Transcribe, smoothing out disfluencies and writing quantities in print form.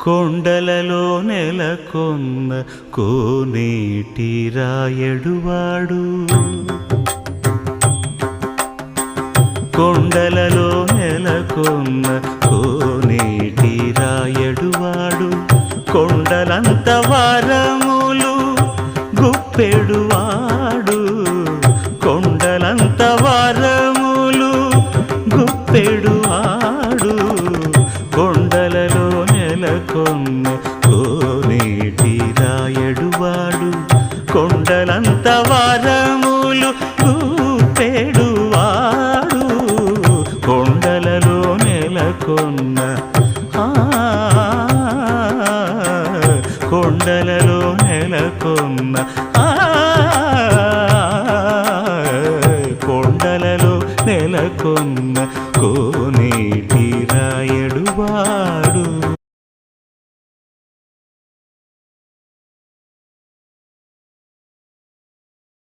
కొండలలో నెలకొన్న కోనేటి రాయడువాడు కొండలలో నెలకొన్న కోనేటి రాయడువాడు కొండలంత వరములు గుప్పెడువాడు కొండలంత వరములు గుప్పెడువాడు కొండలలో నెలకొన్న కోనేటి రాయడువాడు కొండలంత వరములు గుప్పెడువాడు కొండలలో నెలకొన్న కొండలలో నెలకొన్న కొండలలో నెలకొన్న